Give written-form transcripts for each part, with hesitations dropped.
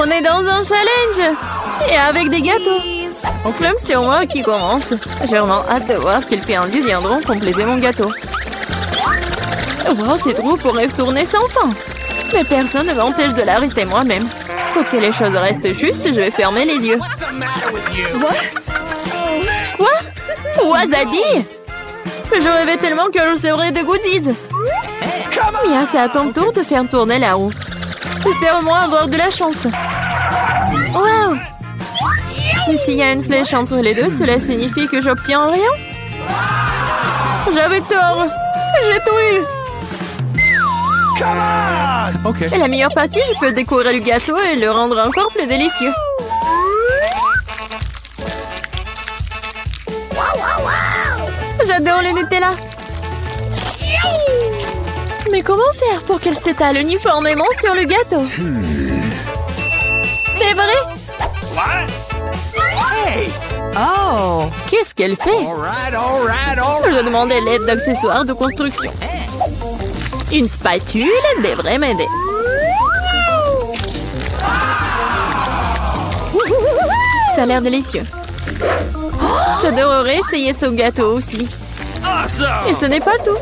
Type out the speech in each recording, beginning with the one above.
On est dans un challenge. Et avec des gâteaux. En club, c'est moi qui commence. J'ai vraiment hâte de voir quelles friandises viendront compléter mon gâteau. Wow, ces trous pourraient tourner sans fin. Mais personne ne m'empêche de l'arrêter moi-même. Pour que les choses restent justes, je vais fermer les yeux. Quoi? Wasabi? Je rêvais tellement que je recevrais des goodies. Mia, c'est à ton tour de faire tourner la roue. J'espère au moins avoir de la chance. Wow! Mais s'il y a une flèche entre les deux, cela signifie que j'obtiens rien? J'avais tort. J'ai tout eu. Okay. Et la meilleure partie, je peux décorer le gâteau et le rendre encore plus délicieux. J'adore le Nutella. Mais comment faire pour qu'elle s'étale uniformément sur le gâteau? C'est vrai? Hey! Oh! Qu'est-ce qu'elle fait? Je dois demander l'aide d'accessoires de construction. Une spatule devrait m'aider. Ça a l'air délicieux. J'adorerais essayer ce gâteau aussi. Et ce n'est pas tout.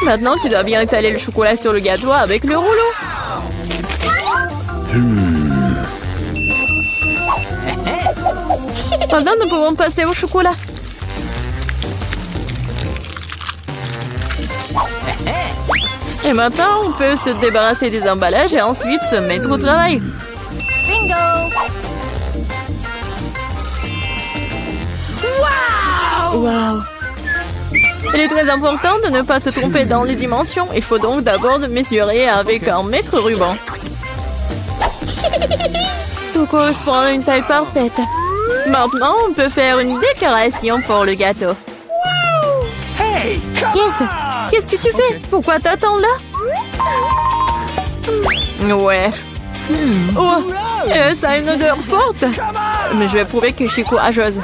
Maintenant, tu dois bien étaler le chocolat sur le gâteau avec le rouleau. Maintenant, nous pouvons passer au chocolat. Et maintenant, on peut se débarrasser des emballages et ensuite se mettre au travail. Bingo! Wow! Il est très important de ne pas se tromper dans les dimensions. Il faut donc d'abord mesurer avec un mètre ruban. Tout correspond à une taille parfaite. Maintenant, on peut faire une décoration pour le gâteau. Hey! Kate, qu'est-ce que tu fais? Pourquoi t'attends là? Ouais. Oh, ça a une odeur forte. Mais je vais prouver que je suis courageuse.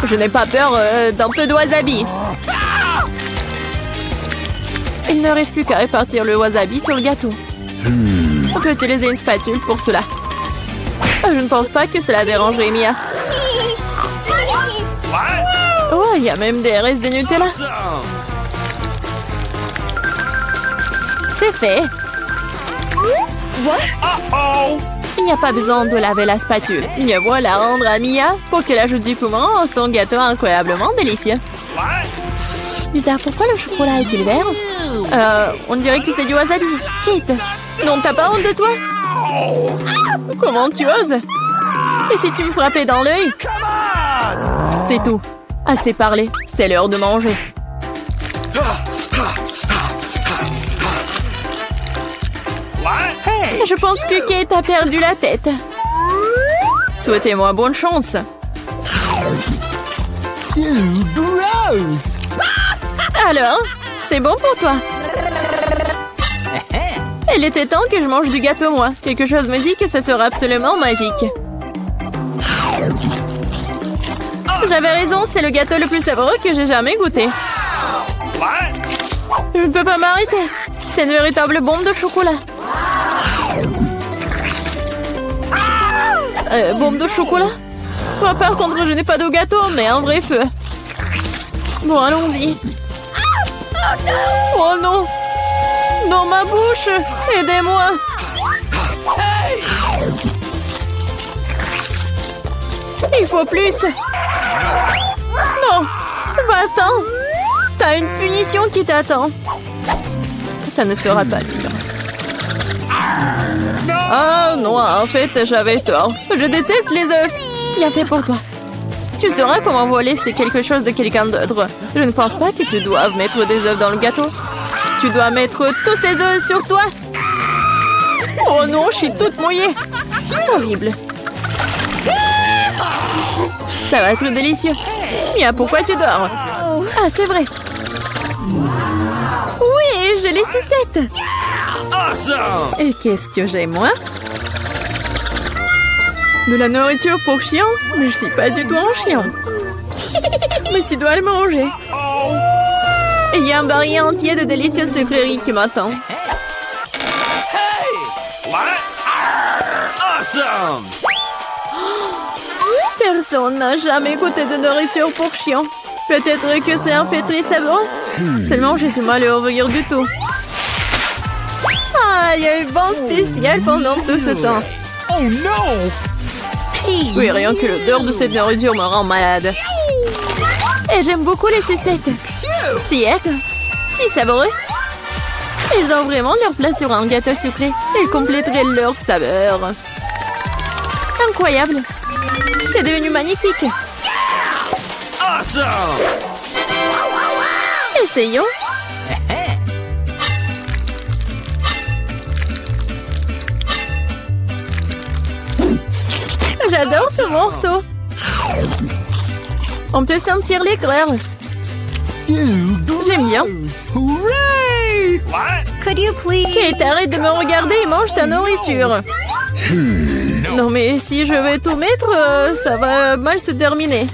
Je n'ai pas peur d'un peu de wasabi. Il ne reste plus qu'à répartir le wasabi sur le gâteau. On peut utiliser une spatule pour cela. Je ne pense pas que cela dérangerait Mia. Oh, il y a même des restes de Nutella. C'est fait. Il n'y a pas besoin de laver la spatule. Mieux vaut la rendre à Mia pour qu'elle ajoute du piment à son gâteau incroyablement délicieux. Bizarre, pourquoi le chocolat est-il vert? On dirait que c'est du wasabi. Kate, non, t'as pas honte de toi? Comment tu oses? Et si tu me frappais dans l'œil? C'est tout. Assez parlé, c'est l'heure de manger. Je pense que Kate a perdu la tête. Souhaitez-moi bonne chance. Gross! Alors, c'est bon pour toi? Il était temps que je mange du gâteau, moi. Quelque chose me dit que ce sera absolument magique. J'avais raison, c'est le gâteau le plus savoureux que j'ai jamais goûté. Je ne peux pas m'arrêter. C'est une véritable bombe de chocolat. Bombe de chocolat? Moi, par contre, je n'ai pas de gâteau, mais un vrai feu. Bon, allons-y. Oh non! Dans ma bouche! Aidez-moi! Il faut plus! Non! Va-t'en! T'as une punition qui t'attend! Ça ne sera pas dur. Oh non, en fait, j'avais tort. Je déteste les œufs. Bien fait pour toi. Tu sauras comment voler, c'est quelque chose de quelqu'un d'autre. Je ne pense pas que tu doives mettre des œufs dans le gâteau. Tu dois mettre tous ces œufs sur toi. Oh non, je suis toute mouillée. Horrible. Ça va être délicieux. Mia, pourquoi tu dors? Ah, c'est vrai. Oui, je les sucette. Et qu'est-ce que j'ai, moi? De la nourriture pour chien? Mais je suis pas du tout un chien. Mais tu dois le manger. Et il y a un baril entier de délicieuses sucreries qui m'attend. Awesome! Personne n'a jamais goûté de nourriture pour chien. Peut-être que c'est un peu très savoureux. Seulement, j'ai du mal à ouvrir du tout. Ah, il y a eu bon spécial pendant tout ce temps. Oh no! Oui, rien que l'odeur de cette nourriture me rend malade. Et j'aime beaucoup les sucettes. Si savoureux. Ils ont vraiment leur place sur un gâteau sucré. Ils compléteraient leur saveur. Incroyable. C'est devenu magnifique. Awesome! Essayons. J'adore ce morceau. On peut sentir l'éclair. J'aime bien. Hooray! Could you please? Kate, arrête de me regarder et mange ta nourriture. Non mais si je vais tout mettre, ça va mal se terminer.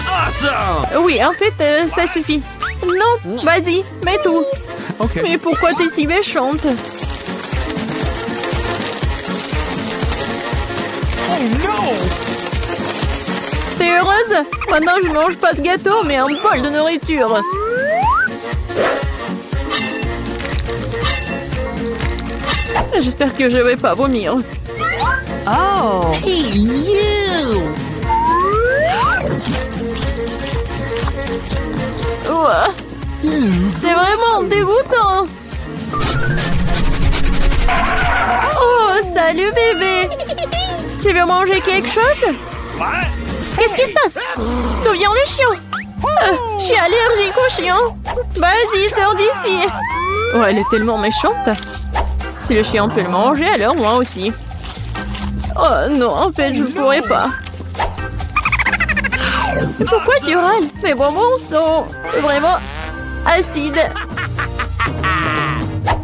Awesome! Oui, en fait, ça suffit. Non, vas-y, mets tout. Okay. Mais pourquoi t'es si méchante? Oh no! T'es heureuse? Maintenant, je mange pas de gâteau, mais un bol de nourriture. J'espère que je vais pas vomir. Oh. Hey, you! Ouah. C'est vraiment dégoûtant. Oh, salut bébé. Tu veux manger quelque chose? Qu'est-ce qui se passe? D'où vient le chien? Je suis allergique au chien. Vas-y, sors d'ici. Oh, elle est tellement méchante. Si le chien peut le manger, alors moi aussi. Oh non, en fait, je ne pourrais pas. Pourquoi tu râles? Mes bonbons sont vraiment acides.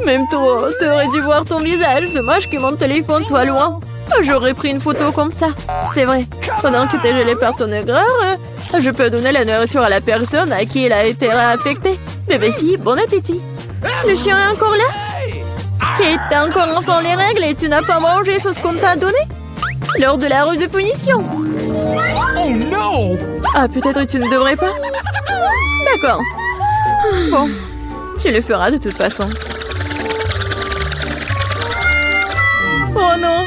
Même toi, t'aurais dû voir ton visage. Dommage que mon téléphone soit loin. J'aurais pris une photo comme ça. C'est vrai. Pendant que t'es gelé par ton aigreur, je peux donner la nourriture à la personne à qui elle a été réaffectée. Bébé fille, bon appétit. Le chien est encore là? Kate, t'as encore enfant les règles et tu n'as pas mangé ce qu'on t'a donné? Lors de la rue de punition. Oh no! Ah, peut-être tu ne devrais pas? D'accord. Bon, tu le feras de toute façon. Oh non!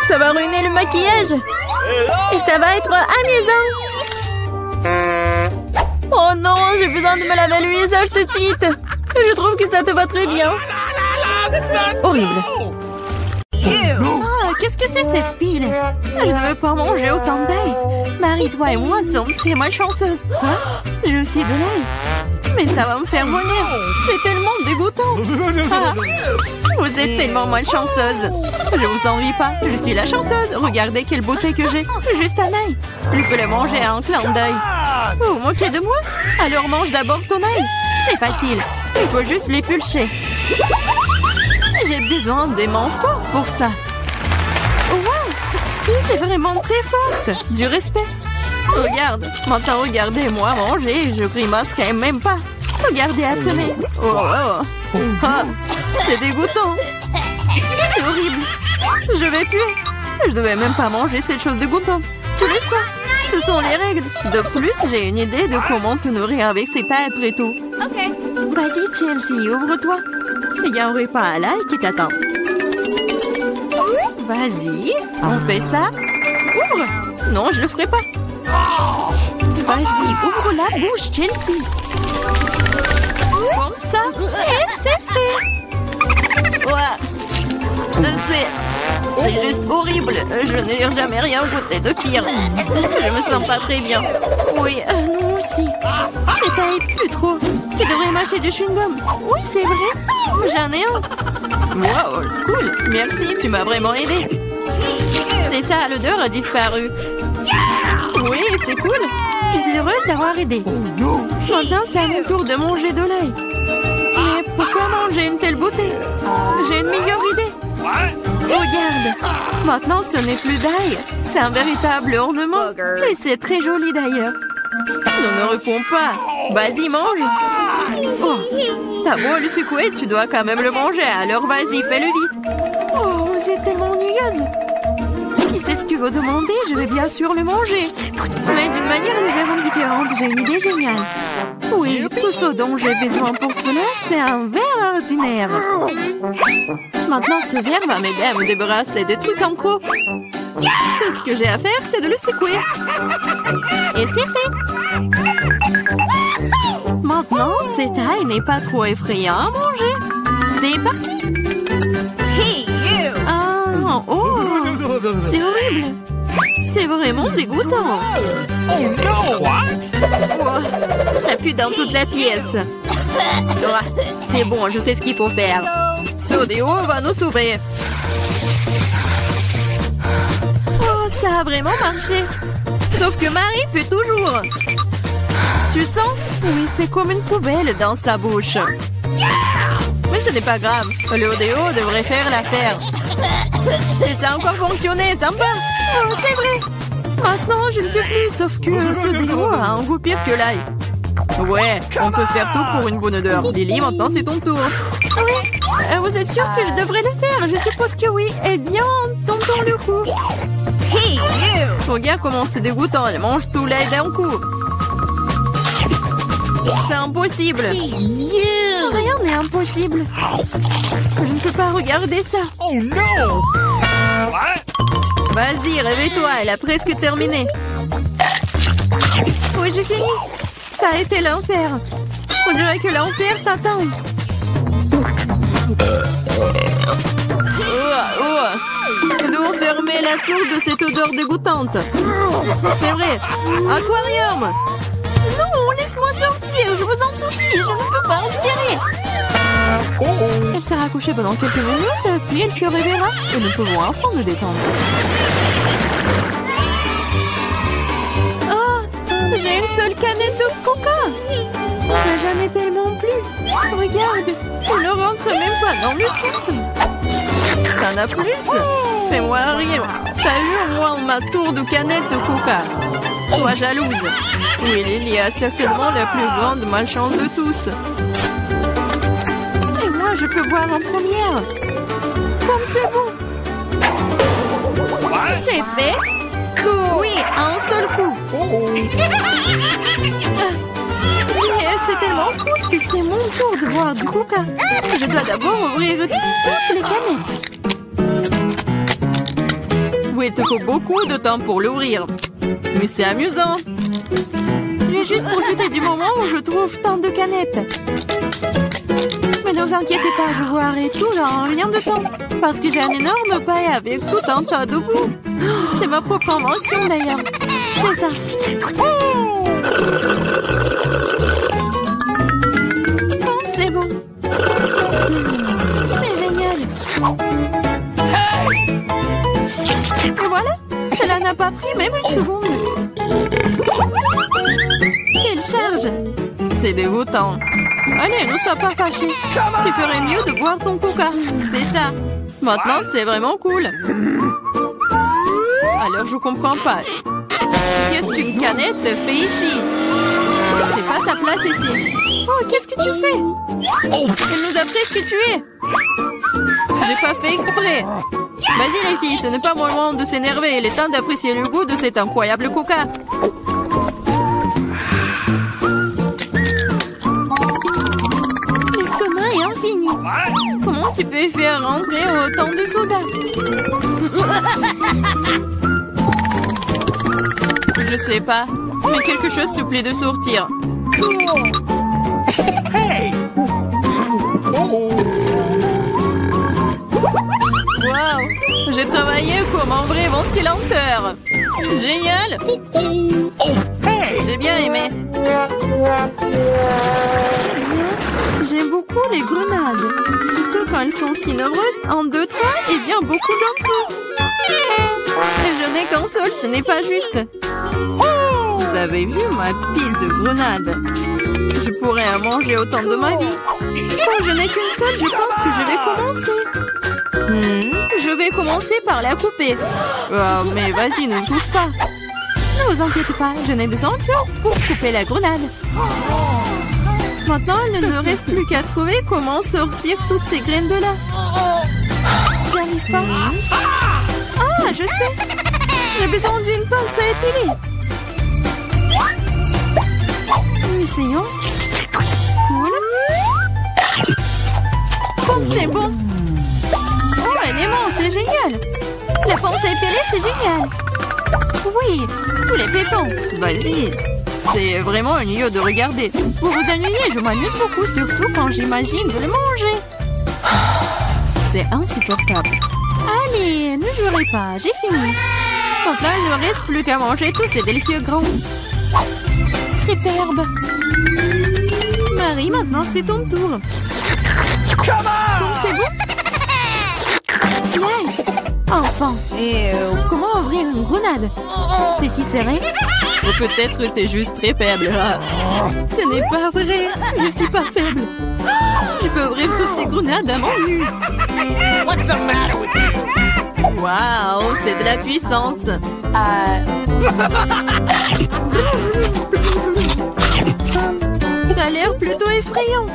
Ça va ruiner le maquillage! Et ça va être amusant! Oh non, j'ai besoin de me laver le visage tout de suite! Je trouve que ça te va très bien! Horrible! Ah, qu'est-ce que c'est cette pile? Je ne veux pas manger autant d'ail! Marie, toi et moi sommes très malchanceuses! Quoi? J'ai aussi de l'ail! Mais ça va me faire vomir! C'est tellement dégoûtant! Ah, vous êtes tellement malchanceuse! Je vous envie pas, je suis la chanceuse! Regardez quelle beauté que j'ai! Juste un ail! Je peux le manger à un clin d'œil! Vous vous moquez de moi? Alors mange d'abord ton ail! C'est facile! Il faut juste l'épulcher! J'ai besoin des mains fortes pour ça! Wow! C'est vraiment très forte! Du respect! Regarde! Maintenant regardez-moi manger, je grimace quand même pas! Regardez, apprenez! Oh, oh. Ah, c'est dégoûtant! C'est horrible! Je vais puer! Je devais même pas manger cette chose dégoûtante! Tu sais quoi? Ce sont les règles! De plus, j'ai une idée de comment te nourrir avec cet ail après tout! Ok. Vas-y, Chelsea, ouvre-toi! Il y a un repas à l'ail qui t'attend! Vas-y, on fait ça! Ouvre! Non, je le ferai pas! Vas-y, ouvre la bouche, Chelsea! Comme ça, et c'est fait! Ouais! C'est juste horrible! Je n'ai jamais rien goûté de pire! Je me sens pas très bien! Oui, nous aussi! C'est pas plus trop! Tu devrais mâcher du chewing-gum! Oui, c'est vrai! J'en ai un! Wow, cool! Merci, tu m'as vraiment aidé! C'est ça, l'odeur a disparu! Oui, c'est cool! Je suis heureuse d'avoir aidé! Maintenant, c'est à mon tour de manger de l'ail! Mais pourquoi manger une telle beauté? J'ai une meilleure idée! Regarde! Maintenant, ce n'est plus d'ail! C'est un véritable ornement! Et c'est très joli d'ailleurs! Nous ne répondons pas! Vas-y, mange! Oh. T'as beau le secouer, tu dois quand même le manger. Alors vas-y, fais-le vite. Oh, vous êtes tellement ennuyeuse. Si c'est ce que vous demandez, je vais bien sûr le manger. Mais d'une manière légèrement différente, j'ai une idée géniale. Oui, tout ce dont j'ai besoin pour cela, c'est un verre ordinaire. Maintenant, ce verre va m'aider à me débarrasser des trucs en trop. Tout ce que j'ai à faire, c'est de le secouer. Et c'est fait. Maintenant, cette taille n'est pas trop effrayant à manger. C'est parti. Hey, you! Ah, oh, c'est horrible. C'est vraiment dégoûtant. Oh no! What? Oh, ça pue dans toute la pièce. Oh, c'est bon, je sais ce qu'il faut faire. Ce déo va nous sauver. Oh, ça a vraiment marché. Sauf que Marie pue toujours. Tu sens? Oui, c'est comme une poubelle dans sa bouche. Mais ce n'est pas grave. Le odéo devrait faire l'affaire. Et ça a encore fonctionné, sympa. Oh, c'est vrai. Maintenant, je ne peux plus, sauf que ce déo a un goût pire que l'ail. Ouais, on peut faire tout pour une bonne odeur. Lily, maintenant c'est ton tour. Oui, vous êtes sûr que je devrais le faire? Je suppose que oui. Eh bien, tentons le coup. Hey, you! Regarde comment c'est dégoûtant. Elle mange tout l'ail d'un coup. C'est impossible. Rien n'est impossible. Je ne peux pas regarder ça. Oh no! Vas-y, réveille-toi. Elle a presque terminé. Oui, j'ai fini. Ça a été l'enfer. On dirait que l'enfer t'attend. Nous devons fermer la source de cette odeur dégoûtante. C'est vrai. Aquarium. Non, laisse-moi sortir. Je vous en supplie. Je ne peux pas respirer. Elle sera couchée pendant quelques minutes, puis elle se réveillera et nous pouvons enfin nous détendre. J'ai une seule canette de coca. Mais j'en ai tellement plus. Regarde, on ne rentre même pas dans le cadre. T'en as plus? Fais-moi rire. T'as eu au moins ma tour de canette de coca. Sois jalouse. Oui, Lily a certainement la plus grande malchance de tous. Et moi, je peux boire en première. Comme c'est bon. C'est fait. Oui, à un seul coup. Mais c'est tellement cool que c'est mon tour de boire du coca. Je dois d'abord ouvrir toutes les canettes. Oui, il te faut beaucoup de temps pour l'ouvrir. Mais c'est amusant. Je vais juste profiter du moment où je trouve tant de canettes. Mais ne vous inquiétez pas, je boirai tout en rien de temps. Parce que j'ai un énorme paille avec tout un tas de goût. C'est ma propre invention d'ailleurs. C'est ça. Oh, c'est bon. C'est génial. Et voilà, cela n'a pas pris même une seconde. Quelle charge. C'est dégoûtant. Allez, ne sois pas fâchés. Tu ferais mieux de boire ton coca. C'est ça. Maintenant, c'est vraiment cool. Alors, je comprends pas. Qu'est-ce qu'une canette fait ici? C'est pas sa place ici. Oh, qu'est-ce que tu fais? Elle nous a presque tués. J'ai pas fait exprès. Vas-y les filles, ce n'est pas mon moment de s'énerver. Il est temps d'apprécier le goût de cet incroyable coca. L'estomac est infini. Comment tu peux faire rentrer autant de soda? Je sais pas, mais quelque chose supplie de sortir. Hey! Waouh! J'ai travaillé comme un vrai ventilateur. Génial! Oh, hey! J'ai bien aimé. J'aime beaucoup les grenades. Surtout quand elles sont si nombreuses. 1, 2, 3 et bien beaucoup d'un coup. Je n'ai qu'un seul, ce n'est pas juste. Vous avez vu ma pile de grenades? Je pourrais en manger autant de ma vie. Comme je n'ai qu'une seule, je pense que je vais commencer. Je vais commencer par la couper. Oh, mais vas-y, ne touche pas. Ne vous inquiétez pas, je n'ai besoin que pour couper la grenade. Maintenant, il ne nous reste plus qu'à trouver comment sortir toutes ces graines de là. J'y arrive pas. Ah, je sais. J'ai besoin d'une pince à épiler. Essayons. Cool. Oh, c'est bon. Oh, un aimant, c'est génial. La pince à épiler, c'est génial. Oui, tous les pépins. Vas-y. C'est vraiment ennuyeux de regarder. Vous vous ennuyez, je m'amuse beaucoup, surtout quand j'imagine de le manger. C'est insupportable. Allez, ne jouerez pas, j'ai fini. Maintenant, il ne reste plus qu'à manger tous ces délicieux grains. Superbe. Marie, maintenant c'est ton tour. C'est bon? Ouais. Enfin. Comment ouvrir une grenade? C'est si serré? Ou peut-être t'es juste très faible. Ce n'est pas vrai. Je suis pas faible. Je peux ouvrir toutes ces grenades à mon nu. What's the matter with you? Waouh, c'est de la puissance. T'as l'air plutôt effrayant.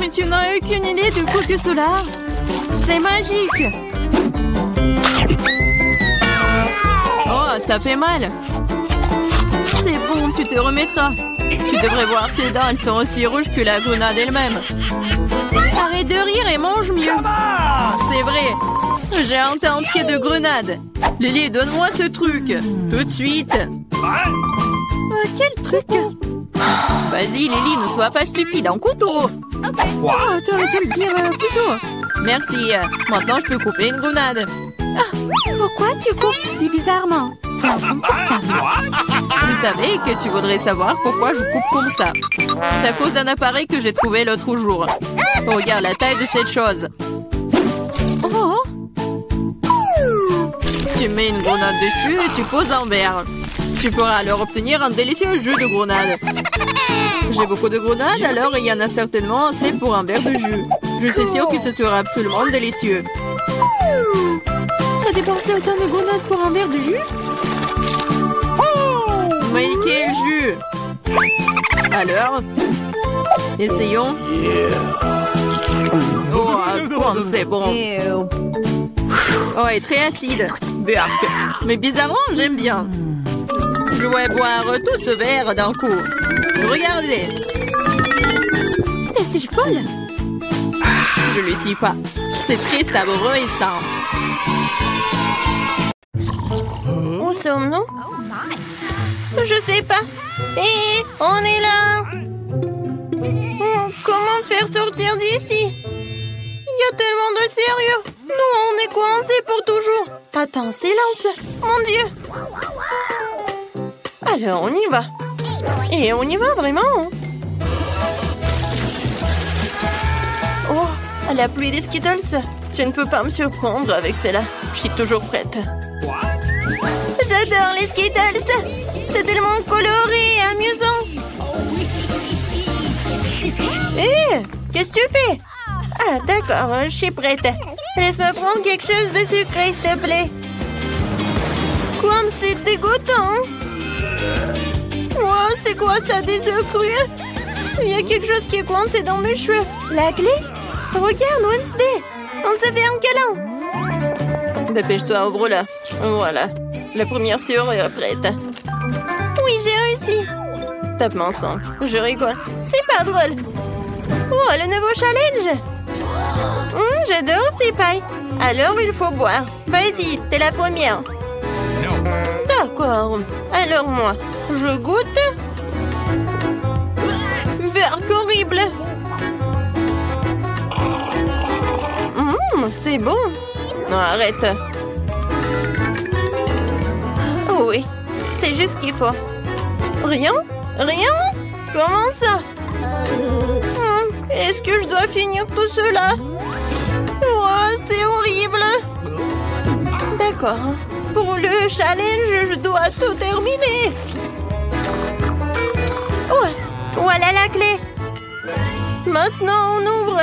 Mais tu n'as aucune idée de quoi que cela. C'est magique. Oh, ça fait mal. C'est bon, tu te remettras. Tu devrais voir tes dents, elles sont aussi rouges que la grenade elle-même. Arrête de rire et mange mieux. C'est vrai. J'ai un tas entier de grenades. Lily, donne-moi ce truc. Tout de suite. Quel truc? Vas-y, Lily, ne sois pas stupide. Un couteau. Oh, t'aurais dû le dire plus tôt. Merci. Maintenant, je peux couper une grenade. Ah, pourquoi tu coupes si bizarrement? C'est inconfortable. Je savais que tu voudrais savoir pourquoi je coupe comme ça. C'est à cause d'un appareil que j'ai trouvé l'autre jour. Regarde la taille de cette chose. Oh. Tu mets une grenade dessus et tu poses un verre. Tu pourras alors obtenir un délicieux jus de grenade. J'ai beaucoup de grenades, alors il y en a certainement assez pour un verre de jus. Je suis sûre que ce sera absolument délicieux. T'as dépensé autant de grenades pour un verre de jus? Mais quel jus! Alors, essayons. Oh, c'est bon. Oh, et très acide. Burk. Mais bizarrement, j'aime bien. Je vais boire tout ce verre d'un coup. Regardez. Mais c'est folle. Je le suis pas. C'est très savoureux et sain. Où sommes-nous? Je sais pas. Hé, on est là. Comment faire sortir d'ici? Il y a tellement de sérieux. Nous, on est coincés pour toujours. Attends, silence. Mon Dieu. Alors, on y va. Et on y va vraiment. Oh, la pluie des Skittles. Je ne peux pas me surprendre avec celle-là. Je suis toujours prête. J'adore les Skittles. C'est tellement coloré et amusant. Hé, qu'est-ce que tu fais? Ah, d'accord, je suis prête. Laisse-moi prendre quelque chose de sucré, s'il te plaît. Comme c'est dégoûtant. Oh, c'est quoi ça, des œufs crus? Il y a quelque chose qui est coincé dans mes cheveux. La clé? Regarde, Wednesday. On se fait un câlin. Dépêche-toi, ouvre-la. Voilà. La première sœur est prête. Oui, j'ai réussi. Tape-moi ensemble. Je rigole. C'est pas drôle. Oh, le nouveau challenge. J'adore ces pailles. Alors, il faut boire. Vas-y, t'es la première. D'accord. Alors, moi, je goûte. Burk horrible. C'est bon. Non, arrête. Oh oui, c'est juste ce qu'il faut. Rien? Rien? Comment ça? Est-ce que je dois finir tout cela? Oh, c'est horrible. D'accord. Pour le challenge, je dois tout terminer. Oh, voilà la clé. Maintenant, on ouvre.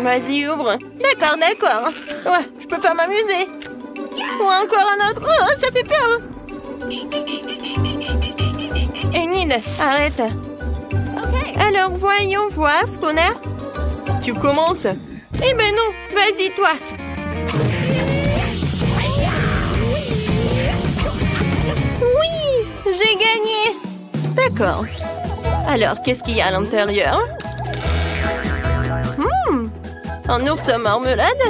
Vas-y, ouvre. D'accord, d'accord. Ouais, je peux pas m'amuser. Ou encore un autre. Oh, ça fait peur. Enid, arrête. Alors, voyons voir ce qu'on a. Tu commences? Eh ben non, vas-y toi. Oui, j'ai gagné. D'accord. Alors, qu'est-ce qu'il y a à l'intérieur? Un ours à marmelade?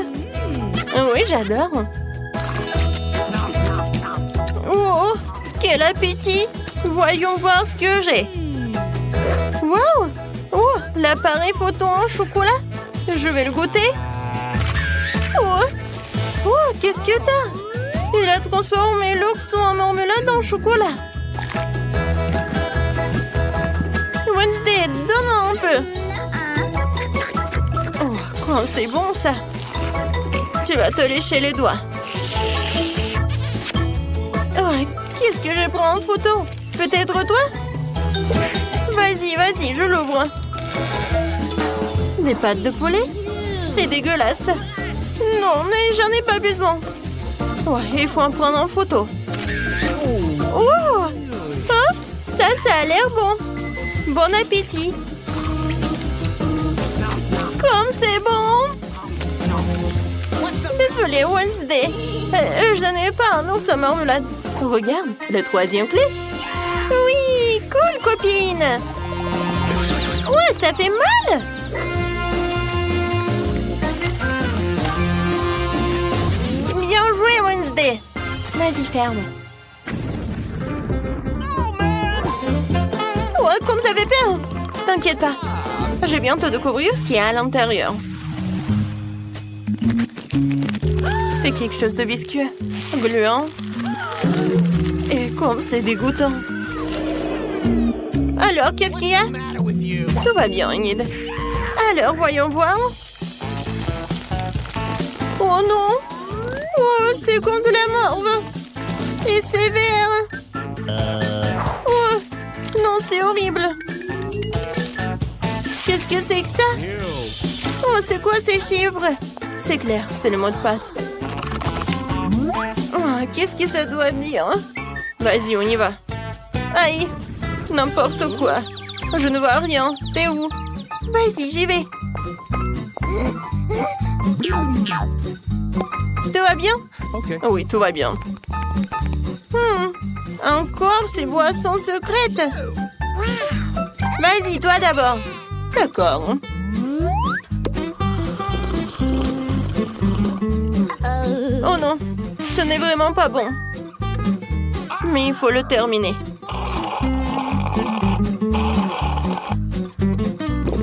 Oui, j'adore. Oh, quel appétit! Voyons voir ce que j'ai. Wow! Oh, l'appareil photo en chocolat. Je vais le goûter. Oh, oh, qu'est-ce que t'as? Il a transformé l'ours en marmelade en chocolat. Wednesday, donne un peu. Oh, c'est bon ça. Tu vas te lécher les doigts. Oh, qu'est-ce que je prends en photo? Peut-être toi? Vas-y, vas-y, je l'ouvre. Des pâtes de poulet? C'est dégueulasse. Non, mais j'en ai pas besoin. Ouais, il faut en prendre en photo. Oh, hein? Ça a l'air bon. Bon appétit. Comme c'est bon. Désolée, Wednesday. Je n'en ai pas un ours à marmelade. Regarde, la 3e clé. Oui, cool, copine. Ouais, ça fait mal. Bien joué, Wednesday. Vas-y, ferme. Ouais, comme ça fait peur. T'inquiète pas. Je vais bientôt découvrir ce qu'il y a à l'intérieur. C'est quelque chose de visqueux, gluant. Et comme c'est dégoûtant. Alors, qu'est-ce qu'il y a? Tout va bien, Enid. Alors, voyons voir. Oh non! Oh, c'est comme de la morve. Et c'est vert. Oh, non, c'est horrible. Qu'est-ce que c'est que ça? Oh, c'est quoi ces chiffres? C'est clair, c'est le mot de passe. Oh, qu'est-ce que ça doit dire? Vas-y, on y va. Aïe, n'importe quoi. Je ne vois rien. T'es où? Vas-y, j'y vais. Tout va bien? Oui, tout va bien. Encore ces boissons secrètes. Vas-y, toi d'abord. D'accord. Oh non, ce n'est vraiment pas bon. Mais il faut le terminer.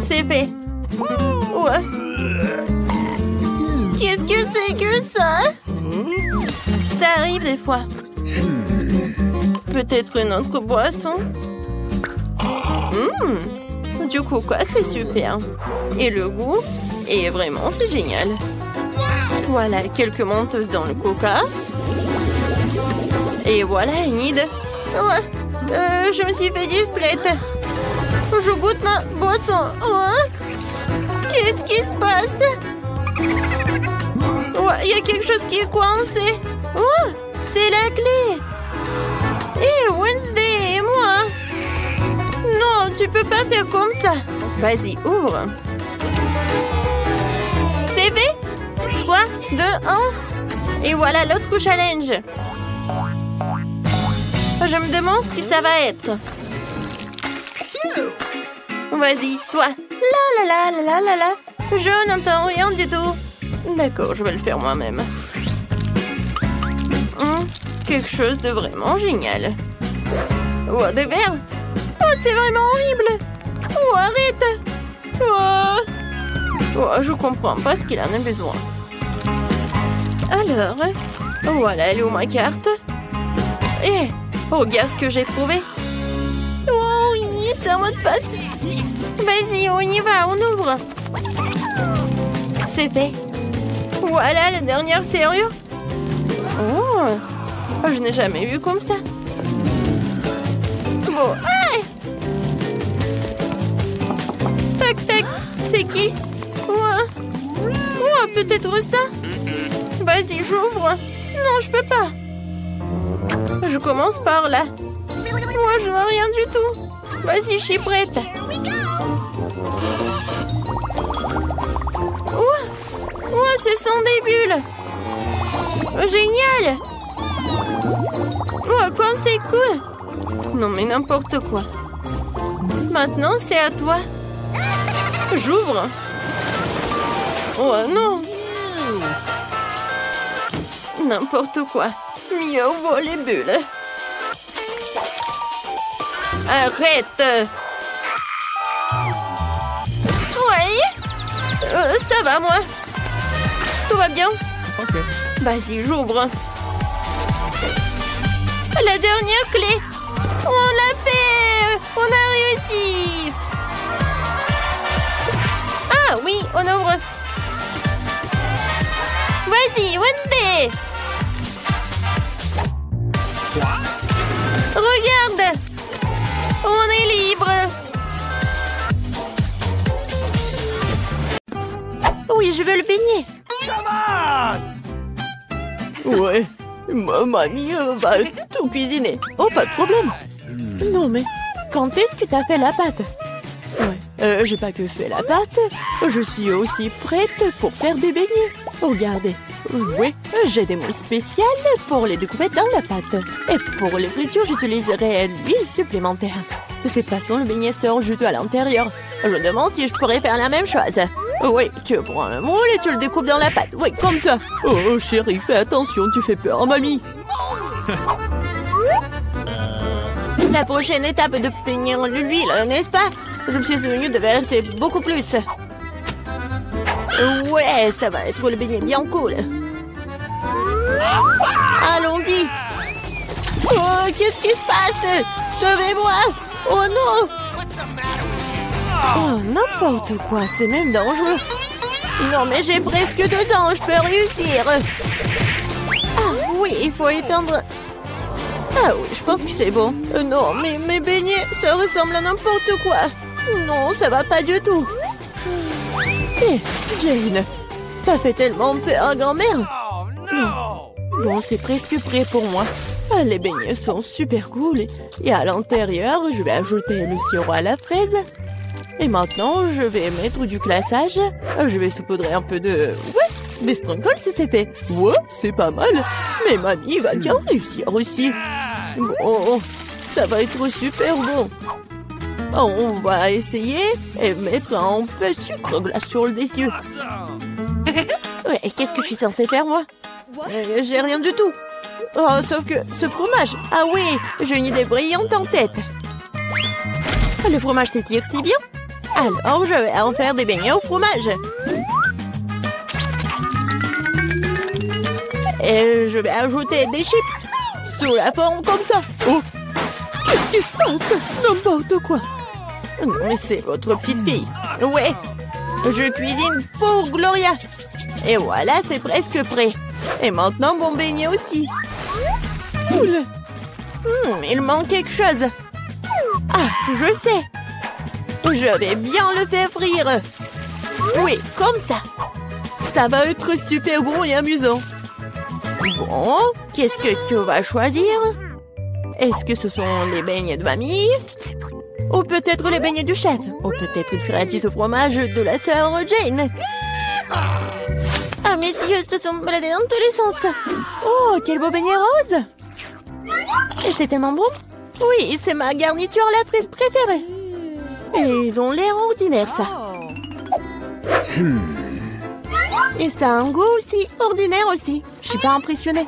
C'est fait. Ouais. Qu'est-ce que c'est que ça? Ça arrive des fois. Peut-être une autre boisson? Du coca, c'est super. Et le goût? Et vraiment, c'est génial. Voilà, quelques menteuses dans le coca. Et voilà, Enid. Oh, je me suis fait distraite. Je goûte ma boisson. Oh, qu'est-ce qui se passe? Oh, il y a quelque chose qui est coincé. Oh, c'est la clé. Et Wednesday et moi. Non, tu peux pas faire comme ça. Vas-y, ouvre. C'est fait? 3, 2, 1. Et voilà l'autre challenge. Je me demande ce que ça va être. Vas-y, toi. La la la la la la. Je n'entends rien du tout. D'accord, je vais le faire moi-même. Quelque chose de vraiment génial. Oh, des verres. Oh, c'est vraiment horrible. Oh, arrête. Oh, je comprends pas ce qu'il en a besoin. Alors, voilà, elle est où ma carte? Eh, regarde ce que j'ai trouvé. Oh oui, c'est un mot de passe. Vas-y, on y va, on ouvre. C'est fait. Voilà la dernière serrure. Oh, je n'ai jamais vu comme ça. Bon, ah! Tac, tac, c'est qui? Oh, peut-être ça? Vas-y, j'ouvre. Non, je peux pas. Je commence par là. Moi, je vois rien du tout. Vas-y, je suis prête. Oh, ce sont des bulles. Oh, génial. Oh, comme c'est cool. Non, mais n'importe quoi. Maintenant, c'est à toi. J'ouvre. Oh non. N'importe quoi. Mieux vaut les bulles. Arrête. Ouais. Ça va, moi. Tout va bien? Ok. Vas-y, j'ouvre. La dernière clé. On l'a fait. On a réussi. Ah oui, on ouvre. Vas-y, Wednesday. Regarde. On est libre. Oui, je veux le beignet. Ouais, ma mamie va tout cuisiner. Oh, pas de problème. Non, mais quand est-ce que t'as fait la pâte? Ouais, j'ai pas que fait la pâte. Je suis aussi prête pour faire des beignets. Regardez. Oui, j'ai des moules spéciales pour les découper dans la pâte. Et pour les fritures, j'utiliserai l'huile supplémentaire. De cette façon, le beignet sort juteux à l'intérieur. Je me demande si je pourrais faire la même chose. Oui, tu prends un moule et tu le découpes dans la pâte. Oui, comme ça. Oh, chérie, fais attention, tu fais peur à mamie. La prochaine étape est d'obtenir l'huile, n'est-ce pas? Je me suis souvenu de verser beaucoup plus. Ouais, ça va être le beignet bien cool. Allons-y. Oh, qu'est-ce qui se passe? Sauvez-moi. Oh non. Oh, n'importe quoi, c'est même dangereux. Non, mais j'ai presque 2 ans, je peux réussir. Ah oui, il faut éteindre. Ah oui, je pense que c'est bon. Non, mais mes beignets, ça ressemble à n'importe quoi. Non, ça va pas du tout. Hé, Jane, t'as fait tellement peur à grand-mère. Bon, c'est presque prêt pour moi. Ah, les beignets sont super cool. Et à l'intérieur, je vais ajouter le sirop à la fraise. Et maintenant, je vais mettre du glaçage. Je vais saupoudrer un peu de... Ouais, des sprinkles, c'est fait. Ouais, c'est pas mal. Mais mamie va bien réussir aussi. Bon, ça va être super bon. On va essayer et mettre un peu de sucre glace sur le dessus. Ouais, qu'est-ce que je suis censée faire, moi? J'ai rien du tout. Oh, sauf que ce fromage. Ah oui, j'ai une idée brillante en tête. Le fromage s'étire si bien. Alors, je vais en faire des beignets au fromage. Et je vais ajouter des chips sous la forme comme ça. Oh, qu'est-ce qui se passe? N'importe quoi. Non, mais c'est votre petite fille. Ouais, je cuisine pour Gloria. Et voilà, c'est presque prêt. Et maintenant, mon beignet aussi. Cool. Il manque quelque chose. Ah, je sais. Je vais bien le faire frire. Oui, comme ça. Ça va être super bon et amusant. Bon, qu'est-ce que tu vas choisir? Est-ce que ce sont les beignets de mamie? Ou peut-être les beignets du chef? Ou peut-être une friandise au fromage de la sœur Jane? Ah, mes yeux se sont baladés dans tous les sens. Oh, quel beau beignet rose! Et c'est tellement bon. Oui, c'est ma garniture à la fraise préférée. Et ils ont l'air ordinaires, ça. Et ça a un goût aussi ordinaire aussi. Je suis pas impressionnée.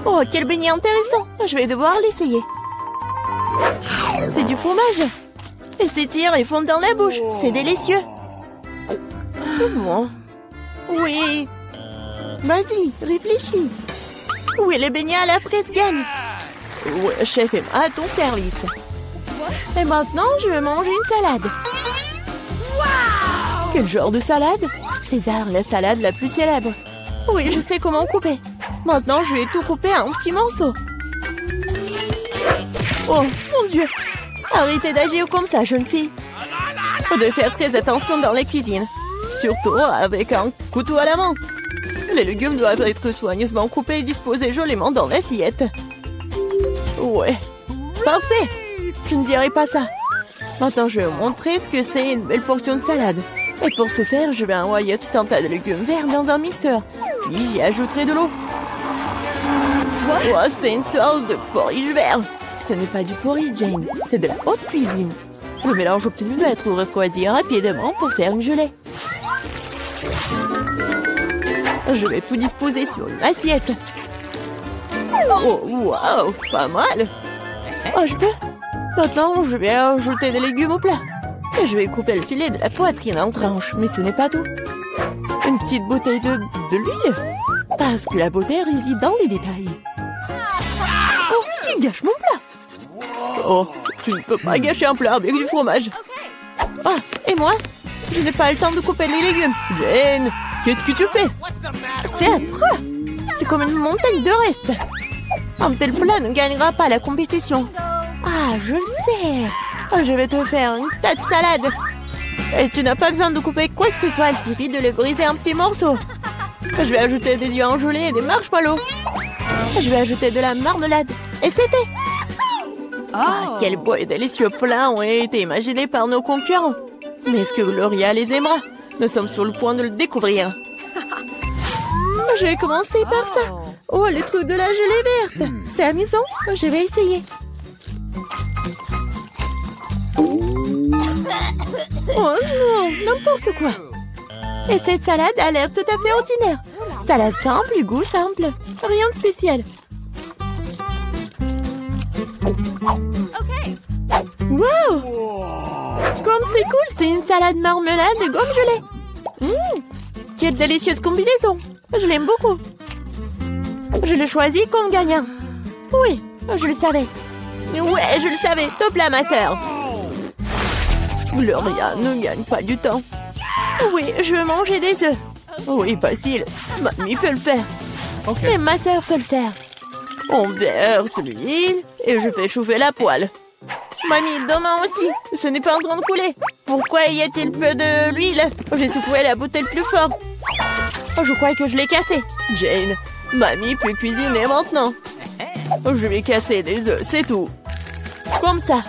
Oh, quel beignet intéressant. Je vais devoir l'essayer. C'est du fromage. Il s'étire et fond dans la bouche. C'est délicieux. Bon. Oui. Vas-y, réfléchis. Oui, les beignets à la fraise gagnent. Ouais, chef, et moi à ton service. Et maintenant, je vais manger une salade. Quel genre de salade? César, la salade la plus célèbre. Oui, je sais comment couper. Maintenant, je vais tout couper en petits morceaux. Oh, mon Dieu! Arrêtez d'agir comme ça, jeune fille. Faut de faire très attention dans la cuisine. Surtout avec un couteau à la main. Les légumes doivent être soigneusement coupés et disposés joliment dans l'assiette. Ouais, parfait. je ne dirais pas ça. Maintenant, je vais vous montrer ce que c'est une belle portion de salade. Et pour ce faire, je vais envoyer tout un tas de légumes verts dans un mixeur. Puis j'y ajouterai de l'eau. Oh, c'est une sorte de porridge vert. Ce n'est pas du porridge, Jane. C'est de la haute cuisine. Le mélange obtenu doit être refroidi rapidement pour faire une gelée. Je vais tout disposer sur une assiette. Oh, wow, pas mal. Oh, je peux. Maintenant, je vais ajouter des légumes au plat. Et je vais couper le filet de la poitrine en tranches. Mais ce n'est pas tout. Une petite bouteille de l'huile. Parce que la beauté réside dans les détails. Oh, il gâche mon plat. Oh, tu ne peux pas gâcher un plat avec du fromage. Ah, et moi? Je n'ai pas le temps de couper les légumes. Jane, qu'est-ce que tu fais? C'est affreux. C'est comme une montagne de restes. Un tel plat ne gagnera pas la compétition. Ah, je sais. Je vais te faire une tas de salade. Et tu n'as pas besoin de couper quoi que ce soit. Il suffit de les briser en petits morceaux. Je vais ajouter des œufs engelés et des marshmallows. Je vais ajouter de la marmelade. Et c'est fait. Ah, quel beau et délicieux plat ont été imaginés par nos concurrents. Mais est-ce que Gloria les aimera? Nous sommes sur le point de le découvrir. Je vais commencer par ça. Oh, le truc de la gelée verte. C'est amusant. Je vais essayer. Oh non, n'importe quoi. Et cette salade a l'air tout à fait ordinaire. Salade simple et goût simple. Rien de spécial. Wow! Comme c'est cool, c'est une salade marmelade de gomme gelée. Quelle délicieuse combinaison. Je l'aime beaucoup. Je le choisis comme gagnant. Oui, je le savais. Ouais, je le savais. Top là, ma sœur. Gloria ne gagne pas du temps. Oui, je veux manger des œufs. Oui, facile. Mamie peut le faire. Mais ma sœur peut le faire. On verse l'huile et je fais chauffer la poêle. Mamie, demain aussi. Ce n'est pas en train de couler. Pourquoi y a-t-il peu de l'huile? J'ai secoué la bouteille plus fort. Oh, je crois que je l'ai cassée. Jane, Mamie peut cuisiner maintenant. Je vais casser les œufs, c'est tout. Comme ça.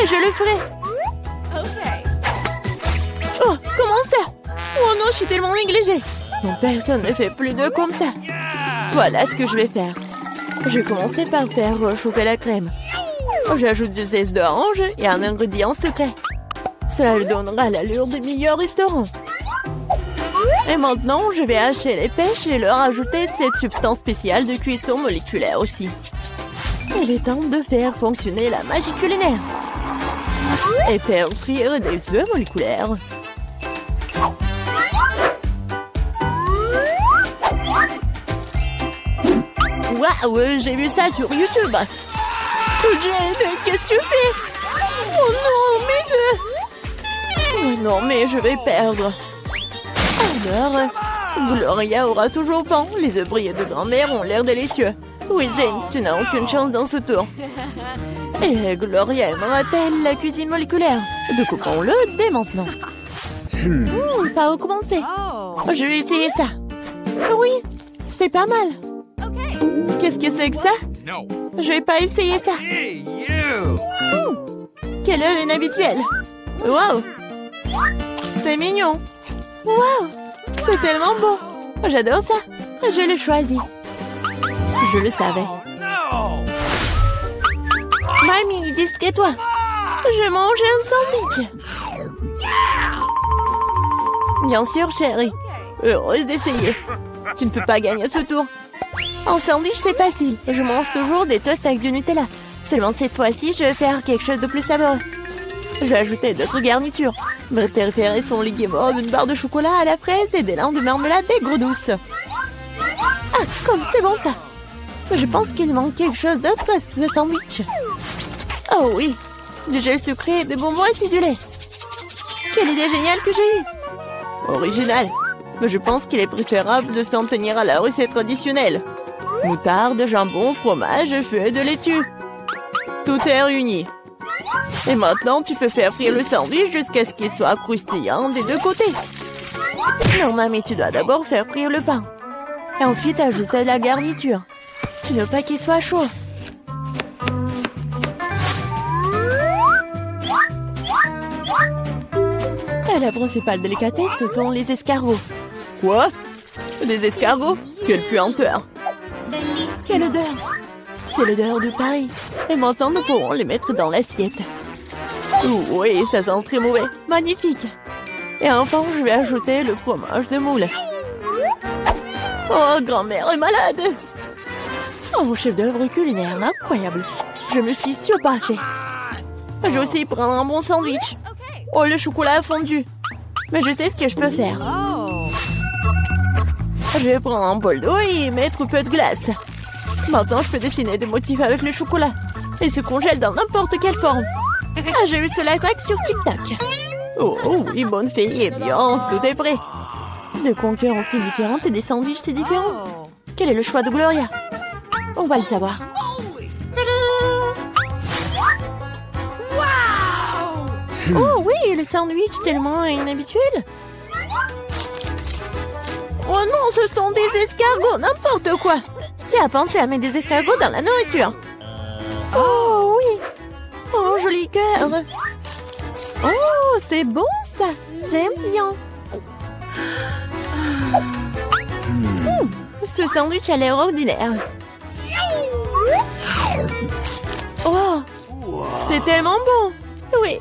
Et je le ferai. Oh, comment ça? Oh non, je suis tellement négligée. Non, personne ne fait plus d'œufs comme ça. Voilà ce que je vais faire. Je vais commencer par faire chauffer la crème. J'ajoute du zeste d'orange et un ingrédient secret. Cela lui donnera l'allure des meilleurs restaurants. Et maintenant, je vais hacher les pêches et leur ajouter cette substance spéciale de cuisson moléculaire aussi. Il est temps de faire fonctionner la magie culinaire. Et faire frire des œufs moléculaires. Waouh, j'ai vu ça sur YouTube. Jane, qu'est-ce que tu fais? Oh non, mes œufs! Oh non, mais je vais perdre. Alors, Gloria aura toujours faim. Les œufs brillés de grand-mère ont l'air délicieux. Oui, Jane, tu n'as aucune chance dans ce tour. Et Gloria aimera-t-elle la cuisine moléculaire? Découpons-le dès maintenant. Par où commencer? Je vais essayer ça. Oui, c'est pas mal. Qu'est-ce que c'est que ça? Je vais pas essayer ça. Quel œuf inhabituel. Wow, c'est mignon. Wow, c'est tellement beau. J'adore ça. Je l'ai choisi. Je le savais. Mamie, distrais-toi. Je mange un sandwich. Bien sûr, chérie. Heureuse d'essayer. Tu ne peux pas gagner ce tour. En sandwich, c'est facile. Je mange toujours des toasts avec du Nutella. Seulement cette fois-ci, je vais faire quelque chose de plus savoureux. Je vais ajouter d'autres garnitures. Mes préférés sont les guimauves, une barre de chocolat à la fraise et des langues de marmelade aigre douce. Ah, comme c'est bon ça. Je pense qu'il manque quelque chose d'autre à ce sandwich. Oh oui, du gel sucré et des bonbons acidulés. Quelle idée géniale que j'ai eue. Original. Mais je pense qu'il est préférable de s'en tenir à la recette traditionnelle. Moutarde, jambon, fromage, feuilles de laitue. Tout est réuni. Et maintenant, tu peux faire frire le sandwich jusqu'à ce qu'il soit croustillant des deux côtés. Non, mamie, tu dois d'abord faire frire le pain. Et ensuite, ajouter la garniture. Tu ne veux pas qu'il soit chaud. La principale délicatesse, ce sont les escargots. Quoi? Des escargots? Quelle puanteur! Quelle odeur! C'est l'odeur de Paris. Et maintenant, nous pourrons les mettre dans l'assiette. Oui, ça sent très mauvais. Magnifique! Et enfin, je vais ajouter le fromage de moule. Oh, grand-mère est malade! Oh, chef-d'œuvre culinaire, incroyable! Je me suis surpassée. Je vais aussi prendre un bon sandwich. Oh, le chocolat a fondu. Mais je sais ce que je peux faire. Je vais prendre un bol d'eau et mettre un peu de glace. Maintenant, je peux dessiner des motifs avec le chocolat. Et se congèle dans n'importe quelle forme. Ah, j'ai eu cela grec sur TikTok. Oh, oui, bonne fille. Eh bien, tout est prêt. Des concurrences si différentes et des sandwichs si différents. Quel est le choix de Gloria? On va le savoir. Oh oui, le sandwich tellement inhabituel. Oh non, ce sont des escargots, n'importe quoi. Tu as pensé à mettre des escargots dans la nourriture? Oh oui. Oh, joli cœur. Oh, c'est bon ça. J'aime bien. Ce sandwich a l'air ordinaire. Oh, c'est tellement bon. Oui,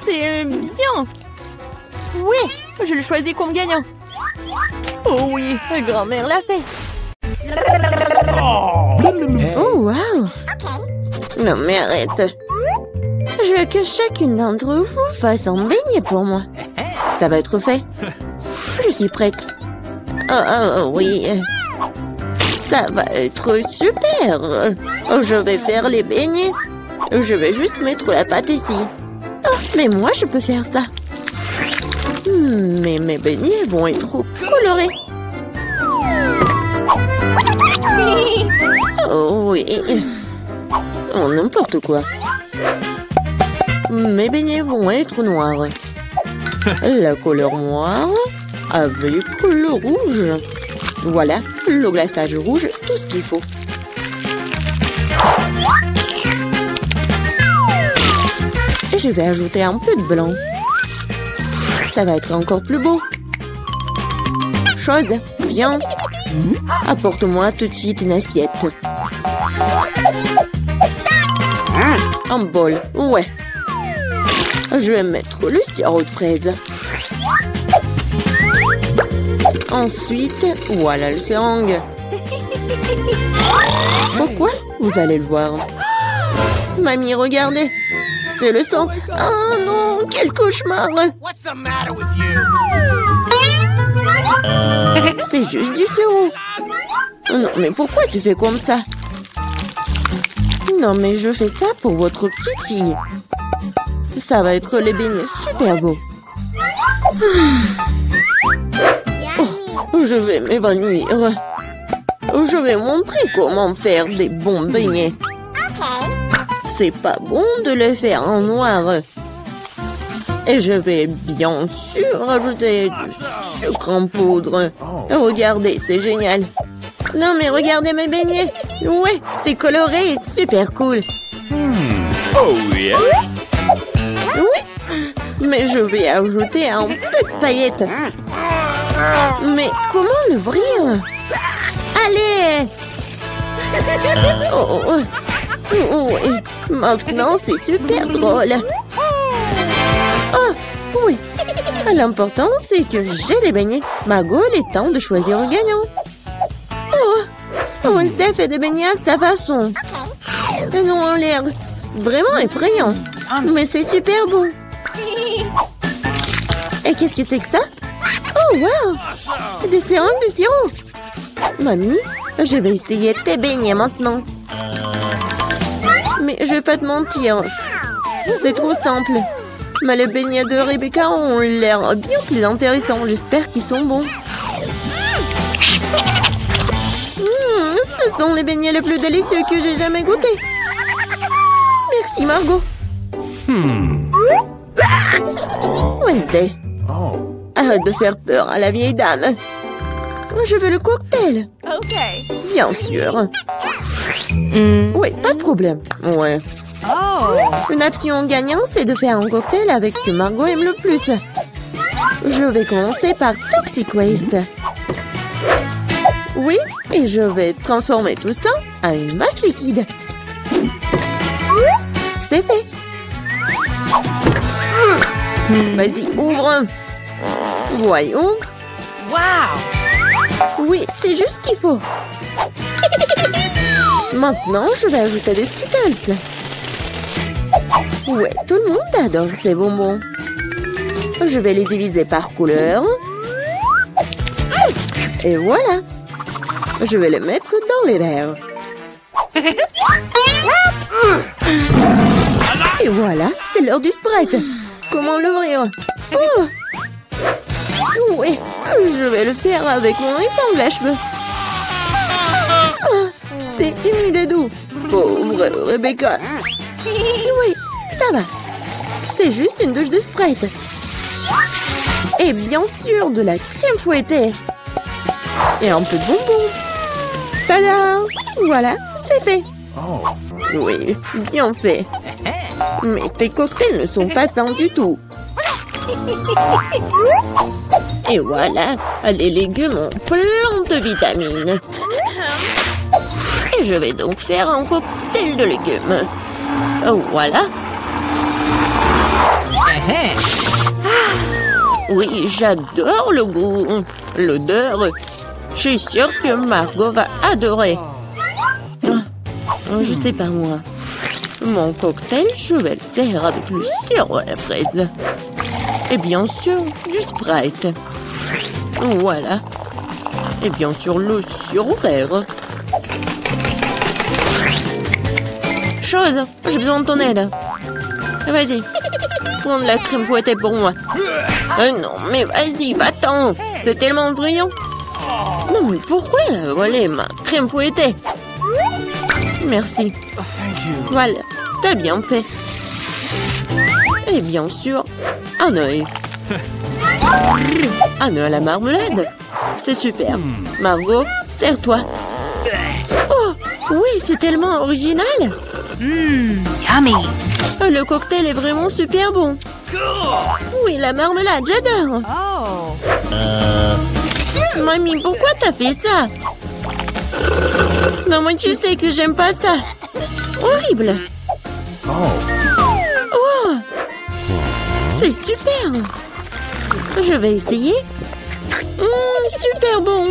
c'est bien. Oui, je le choisis comme gagnant. Oh oui, la grand-mère l'a fait. Oh, wow. Non, mais arrête. Je veux que chacune d'entre vous fasse un beignet pour moi. Ça va être fait. Je suis prête. Oh, oui. Ça va être super. Je vais faire les beignets. Je vais juste mettre la pâte ici. Oh, mais moi, je peux faire ça. Mais mes beignets vont être trop colorés. Oh oui. Oh, n'importe quoi. Mes beignets vont être noirs. La couleur noire avec le rouge. Voilà, le glaçage rouge, tout ce qu'il faut. Et je vais ajouter un peu de blanc. Ça va être encore plus beau. Chose, viens. Apporte-moi tout de suite une assiette. Un bol, ouais. Je vais mettre le sirop de fraise. Ensuite, voilà le seringue. Pourquoi? Vous allez le voir. Mamie, regardez. C'est le sang. Oh non, quel cauchemar. What's the matter with you? C'est juste du sirop. Non, mais pourquoi tu fais comme ça? Non, mais je fais ça pour votre petite fille. Ça va être les beignets super beaux. Oh, je vais m'évanouir. Je vais montrer comment faire des bons beignets. C'est pas bon de le faire en noir. Et je vais bien sûr ajouter du sucre en poudre. Regardez, c'est génial. Non mais regardez mes beignets. Ouais, c'est coloré et super cool. Oh yeah. Oui, mais je vais ajouter un peu de paillettes. Mais comment l'ouvrir? Allez! Oh, oui. Maintenant, c'est super drôle. Oh, oui. L'important, c'est que j'ai des beignets. Margot, il est temps de choisir un gagnant. Oh, Wednesday fait des beignets à sa façon. Ils ont l'air vraiment effrayants. Mais c'est super bon. Et qu'est-ce que c'est que ça? Oh, wow! Des seringues de sirop. Mamie, je vais essayer tes beignets maintenant. Mais je vais pas te mentir. C'est trop simple. Mais les beignets de Rebecca ont l'air bien plus intéressants. J'espère qu'ils sont bons. Ce sont les beignets les plus délicieux que j'ai jamais goûtés. Merci, Margot. Wednesday. Arrête de faire peur à la vieille dame. Je veux le cocktail. Okay. Bien sûr. Oui, pas de problème. Ouais. Oh. Une option gagnante, c'est de faire un cocktail avec ce que Margot aime le plus. Je vais commencer par Toxic Waste. Oui, et je vais transformer tout ça en une masse liquide. C'est fait. Vas-y, ouvre. Voyons. Wow! Oui, c'est juste ce qu'il faut. Maintenant, je vais ajouter des Skittles. Ouais, tout le monde adore ces bonbons. Je vais les diviser par couleur. Et voilà. Je vais les mettre dans les verres. Et voilà, c'est l'heure du Sprite. Comment l'ouvrir? Oh! Oui, je vais le faire avec mon épingle à cheveux. Ah, c'est humide et doux. Pauvre Rebecca. Oui, ça va. C'est juste une douche de Sprite. Et bien sûr, de la crème fouettée. Et un peu de bonbons. Tada! Voilà, c'est fait. Oui, bien fait. Mais tes cocktails ne sont pas sains du tout. Et voilà, les légumes ont plein de vitamines. Et je vais donc faire un cocktail de légumes. Voilà. Oui, j'adore le goût, l'odeur. Je suis sûre que Margot va adorer. Je sais pas moi. Mon cocktail, je vais le faire avec le sirop à la fraise. Et bien sûr, du Sprite. Voilà. Et bien sûr, le sirop vert. Chose, j'ai besoin de ton aide. Vas-y, prends de la crème fouettée pour moi. Non, mais vas-y, va-t'en. C'est tellement brillant. Non, mais pourquoi elle a volé ma crème fouettée? Merci. Voilà, t'as bien fait. Et bien sûr, un œil. Un œil à la marmelade. C'est super. Margot, sers-toi. Oh, oui, c'est tellement original. Yummy. Le cocktail est vraiment super bon. Oui, la marmelade, j'adore. Oh. Mamie, pourquoi t'as fait ça? Non, moi, tu sais que j'aime pas ça. Horrible. Oh, c'est super. Je vais essayer. Super bon.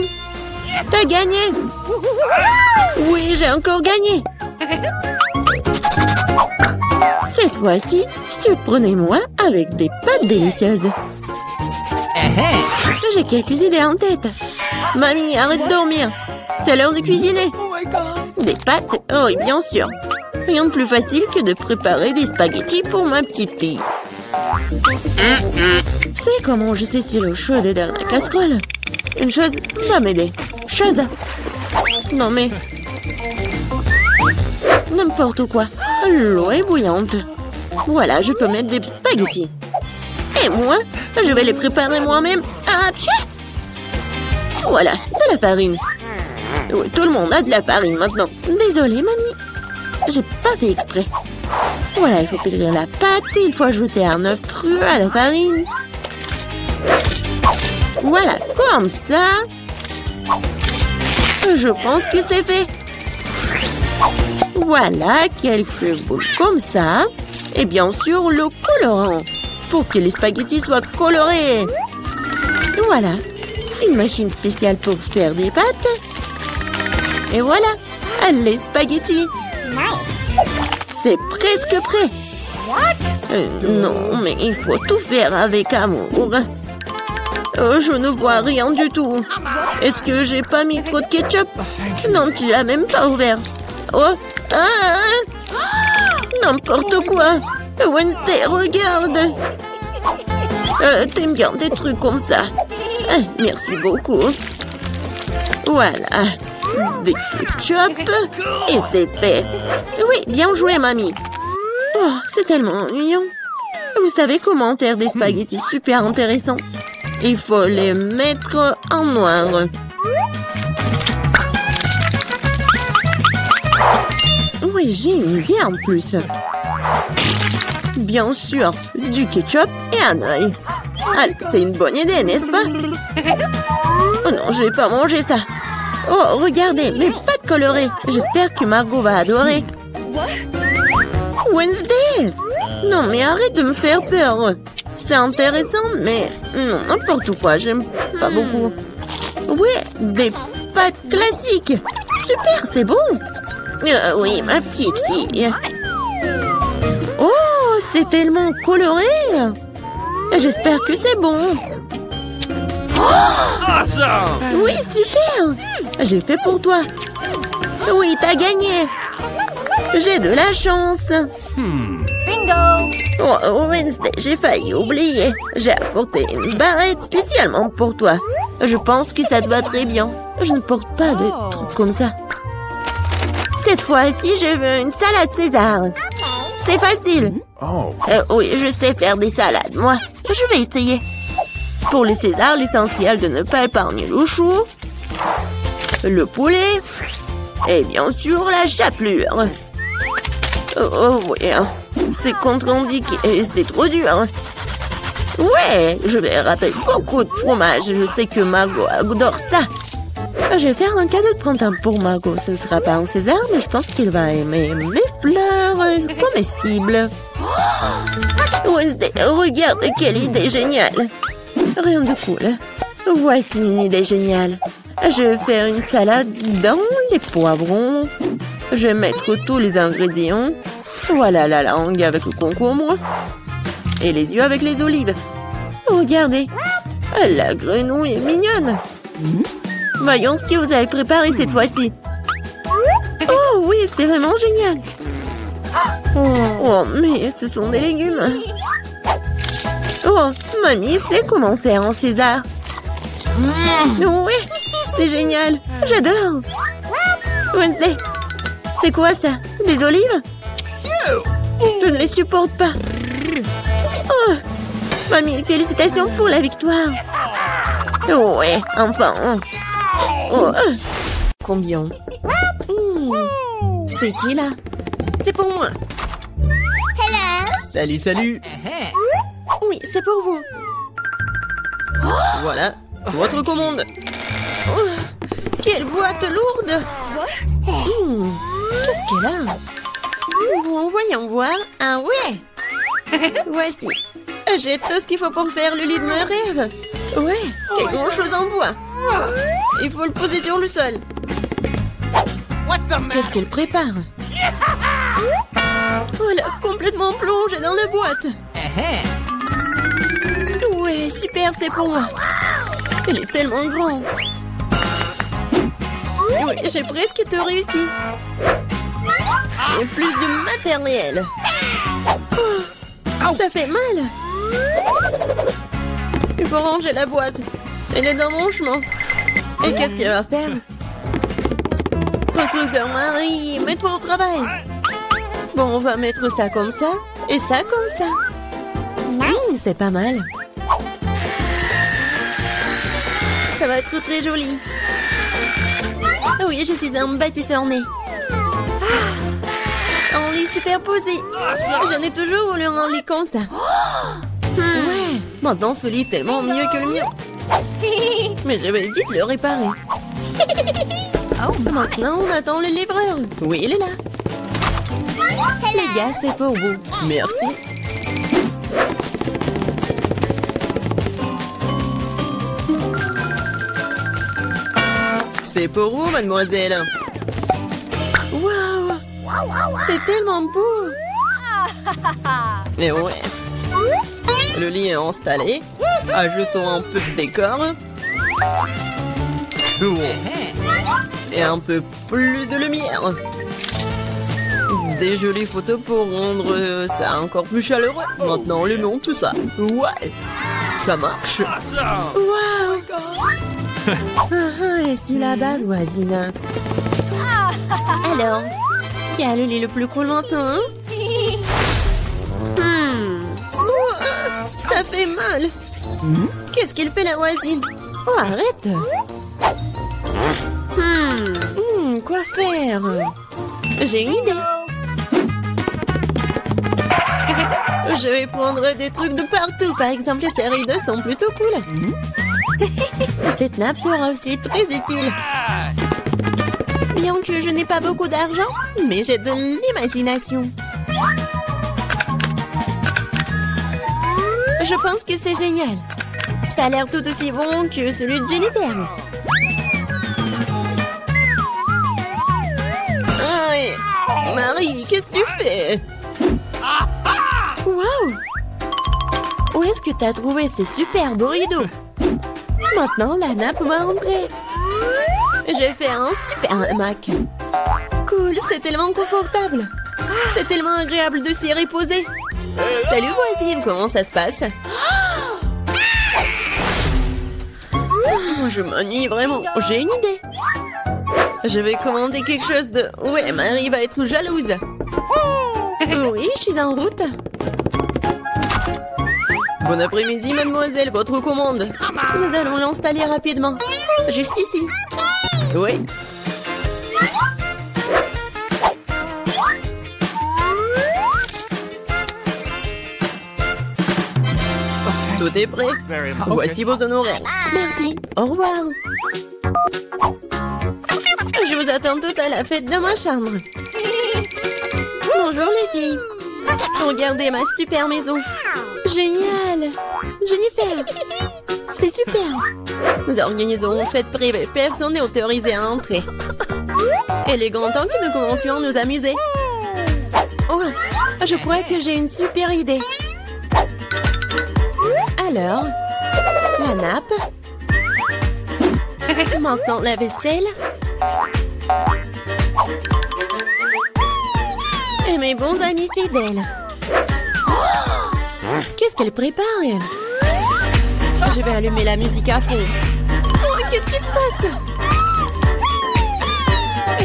T'as gagné. Oui, j'ai encore gagné. Cette fois-ci, surprenez-moi avec des pâtes délicieuses. J'ai quelques idées en tête. Mamie, arrête de dormir. C'est l'heure de cuisiner. Des pâtes? Oh, oui, bien sûr. Rien de plus facile que de préparer des spaghettis pour ma petite fille. C'est comment je sais si l'eau chaude est dans la casserole? Une chose va m'aider. Chose. Non mais... N'importe quoi. L'eau est bouillante. Voilà, je peux mettre des spaghettis. Et moi, je vais les préparer moi-même. Voilà, de la farine. Oui, tout le monde a de la farine maintenant. Désolée, mamie. J'ai pas fait exprès. Voilà, il faut pétrir la pâte. Il faut ajouter un œuf cru à la farine. Voilà, comme ça. Je pense que c'est fait. Voilà, quelques boules comme ça. Et bien sûr, le colorant. Pour que les spaghettis soient colorés. Voilà, une machine spéciale pour faire des pâtes. Et voilà, les spaghettis. C'est presque prêt. Non, mais il faut tout faire avec amour. Je ne vois rien du tout. Est-ce que j'ai pas mis trop de ketchup? Non, tu l'as même pas ouvert. Oh, n'importe quoi. Wednesday, regarde. T'aimes bien des trucs comme ça. Merci beaucoup. Voilà. Des ketchup. Et c'est fait. Oui, bien joué, mamie. Oh, c'est tellement ennuyant. Vous savez comment faire des spaghettis super intéressants? Il faut les mettre en noir. Oui, j'ai une idée en plus. Bien sûr, du ketchup et un œil. Allez, c'est une bonne idée, n'est-ce pas? Oh non, je vais pas manger ça. Oh, regardez, mais pas de coloré. J'espère que Margot va adorer. Wednesday! Non, mais arrête de me faire peur. C'est intéressant, mais non, n'importe quoi, j'aime pas beaucoup. Ouais, des pâtes classiques. Super, c'est bon. Oui, ma petite fille. Oh, c'est tellement coloré. J'espère que c'est bon. Awesome! Oui, super. J'ai fait pour toi. Oui, t'as gagné. J'ai de la chance. Bingo! Oh, Wednesday, j'ai failli oublier. J'ai apporté une barrette spécialement pour toi. Je pense que ça te va très bien. Je ne porte pas de trucs comme ça. Cette fois-ci, je veux une salade César. C'est facile. Oh. Oui, je sais faire des salades, moi. Je vais essayer. Pour le César, l'essentiel de ne pas épargner le chou, le poulet et bien sûr la chapelure. Oh oui, c'est contre-indiqué et c'est trop dur. Ouais, je vais râper beaucoup de fromage. Je sais que Margot adore ça. Je vais faire un cadeau de printemps pour Margot. Ce ne sera pas un César, mais je pense qu'il va aimer mes fleurs comestibles. Wednesday, regarde quelle idée géniale. Rien de cool. Voici une idée géniale. Je vais faire une salade dans les poivrons. Je vais mettre tous les ingrédients. Voilà la langue avec le concombre. Et les yeux avec les olives. Regardez. La grenouille est mignonne. Voyons ce que vous avez préparé cette fois-ci. Oh oui, c'est vraiment génial. Oh, mais ce sont des légumes. Oh, mamie sait comment faire un César. Oui, c'est génial. J'adore. Wednesday, c'est quoi ça? Des olives? Je ne les supporte pas. Oh, mamie, félicitations pour la victoire. Ouais, enfin. Oh, combien? C'est qui là? C'est pour moi. Salut, salut. Oui, c'est pour vous. Voilà, votre commande. Oh, quelle boîte lourde. Qu'est-ce qu'elle a? Bon, voyons voir. Ah ouais. Voici. J'ai tout ce qu'il faut pour faire le lit de mes rêves. Ouais, quelque chose en bois. Il faut le poser sur le sol. Qu'est-ce qu'elle prépare? Oh, elle a complètement plongé dans la boîte. Ouais, super, c'est pour moi. Elle est tellement grande. Oui, j'ai presque tout réussi. Et plus de matériel. Oh, ça fait mal. Il faut ranger la boîte. Elle est dans mon chemin. Et qu'est-ce qu'elle va faire? Constructeur Marie, mets-toi au travail. Bon, on va mettre ça comme ça et ça comme ça. C'est pas mal. Ça va être très joli. Ah oui, je suis un bâtisseur né. Un lit superposé. J'en ai toujours voulu un lit comme ça. Ouais, maintenant ce lit est tellement mieux que le mien. Mais je vais vite le réparer. Maintenant, on attend le livreur. Oui, il est là. Les gars, c'est pour vous. Merci. C'est pour vous, mademoiselle. Waouh! C'est tellement beau! Et ouais. Le lit est installé. Ajoutons un peu de décor. Ouais. Et un peu plus de lumière. Des jolies photos pour rendre ça encore plus chaleureux. Maintenant, allumons tout ça. Ouais. Ça marche. Waouh! Et si là-bas, voisine? Alors, qui a le lit le plus cool maintenant? Ça fait mal. Qu'est-ce qu'il fait la voisine? Oh, arrête. Quoi faire? J'ai une idée. Je vais prendre des trucs de partout. Par exemple, ces rideaux sont plutôt cool. Cette nappe sera aussi très utile. Bien que je n'ai pas beaucoup d'argent, mais j'ai de l'imagination. Je pense que c'est génial. Ça a l'air tout aussi bon que celui de Jennifer. Aïe. Marie, qu'est-ce que tu fais? Waouh! Où est-ce que tu as trouvé ces superbes rideaux? Maintenant, la nappe va entrer. Je vais faire un super hamac. Cool, c'est tellement confortable. C'est tellement agréable de s'y reposer. Salut voisine, comment ça se passe? Je m'ennuie vraiment. J'ai une idée. Je vais commander quelque chose de... Ouais, Marie va être jalouse. Oui, je suis en route. Bon après-midi, mademoiselle, votre commande. Nous allons l'installer rapidement. Juste ici. Oui. Tout est prêt. Voici vos honoraires. Merci. Au revoir. Je vous attends toutes à la fête de ma chambre. Bonjour les filles. Regardez ma super maison. Génial. Jennifer. C'est super. Nous organisons une fête privée. Personne n'est autorisé à entrer. Il est grand temps que nous commencions à nous amuser. Oh, je crois que j'ai une super idée. Alors, la nappe. Maintenant, la vaisselle. Et mes bons amis fidèles. Oh, qu'est-ce qu'elle prépare, elle? Je vais allumer la musique à fond. Oh, qu'est-ce qui se passe?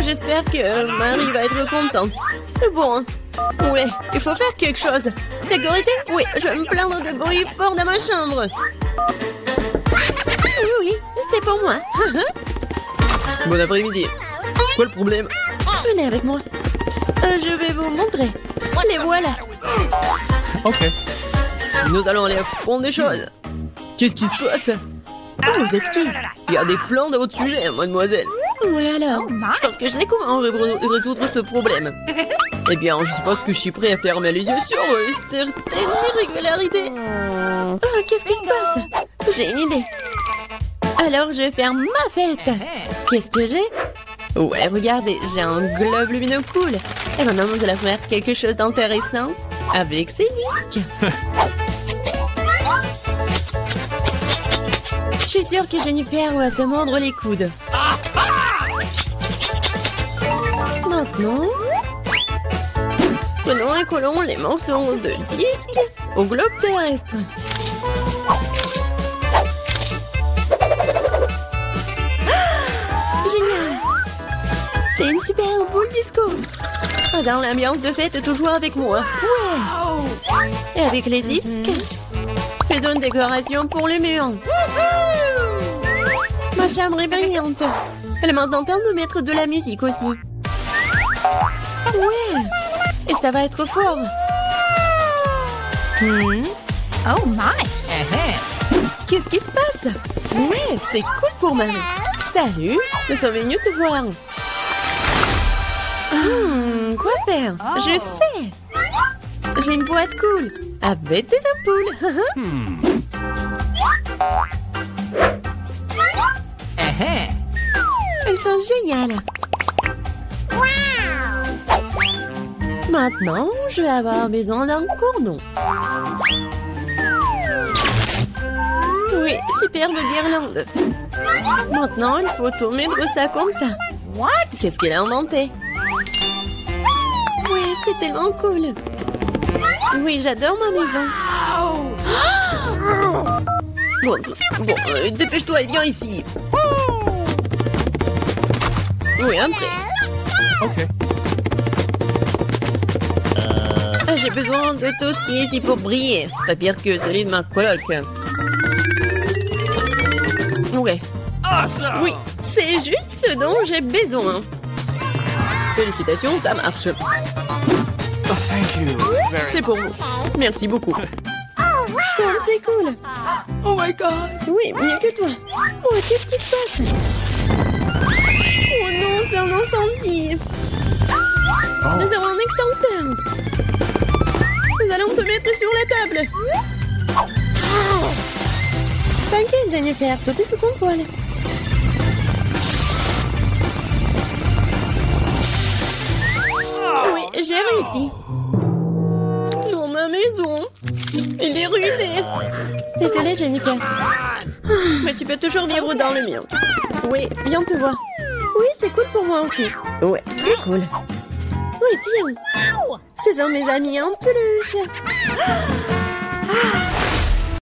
J'espère que Marie va être contente. Bon, ouais, il faut faire quelque chose. Sécurité? Oui, je vais me plaindre de bruit fort dans ma chambre. Oui, c'est pour moi. Bon après-midi. C'est quoi le problème? Venez avec moi. Je vais vous montrer. Les voilà. Ok. Nous allons aller au fond des choses. Qu'est-ce qui se passe? Oh, vous êtes qui? Il y a des plans de votre sujet, mademoiselle. Oui alors, je pense que je sais comment résoudre ce problème. Eh bien, je suppose que je suis prêt à fermer les yeux sur certaines irrégularités. Oh, qu'est-ce qui se passe? J'ai une idée. Alors, je vais faire ma fête. Qu'est-ce que j'ai? Ouais, regardez, j'ai un globe lumineux cool. Et maintenant, nous allons faire quelque chose d'intéressant avec ces disques. Je suis sûre que Jennifer va se mordre les coudes. Maintenant, prenons et collons les morceaux de disque au globe terrestre. Génial! C'est une super boule disco. Dans l'ambiance de fête, toujours avec moi. Ouais! Et avec les disques, faisons une décoration pour les murs. Ma chambre est brillante. Elle m'a tenté de mettre de la musique aussi. Ouais! Et ça va être fort. Oh my! Qu'est-ce qui se passe? Ouais, c'est cool pour Marie. Salut, nous sommes venus te voir. Quoi faire? Je sais. J'ai une boîte cool avec des ampoules. Elles sont géniales. Maintenant, je vais avoir besoin d'un cordon. Oui, superbe guirlande. Maintenant, il faut tout mettre ça comme ça. What? Qu'est-ce qu'elle a inventé? Oui, c'est tellement cool. Oui, j'adore ma maison. Bon, dépêche-toi et viens ici. Oui, entrez. Ok. J'ai besoin de tout ce qui est ici pour briller. Pas pire que celui de ma coloc. Ouais. Oui, c'est juste ce dont j'ai besoin. Félicitations, ça marche. Oh, thank C'est pour vous. Merci beaucoup. Oh, c'est cool. Oh my god. Oui, mieux que toi. Oh, qu'est-ce qui se passe? Oh non, c'est un incendie. Nous avons un extincteur. Nous allons te mettre sur la table. T'inquiète, Jennifer, tout est sous contrôle. Oui, j'ai réussi. Dans ma maison. Elle est ruinée. Désolée, Jennifer. Mais tu peux toujours vivre dans le mien. Oui, viens te voir. Oui, c'est cool pour moi aussi. Ouais, c'est cool. Oui, tiens. Ce sont mes amis en peluche.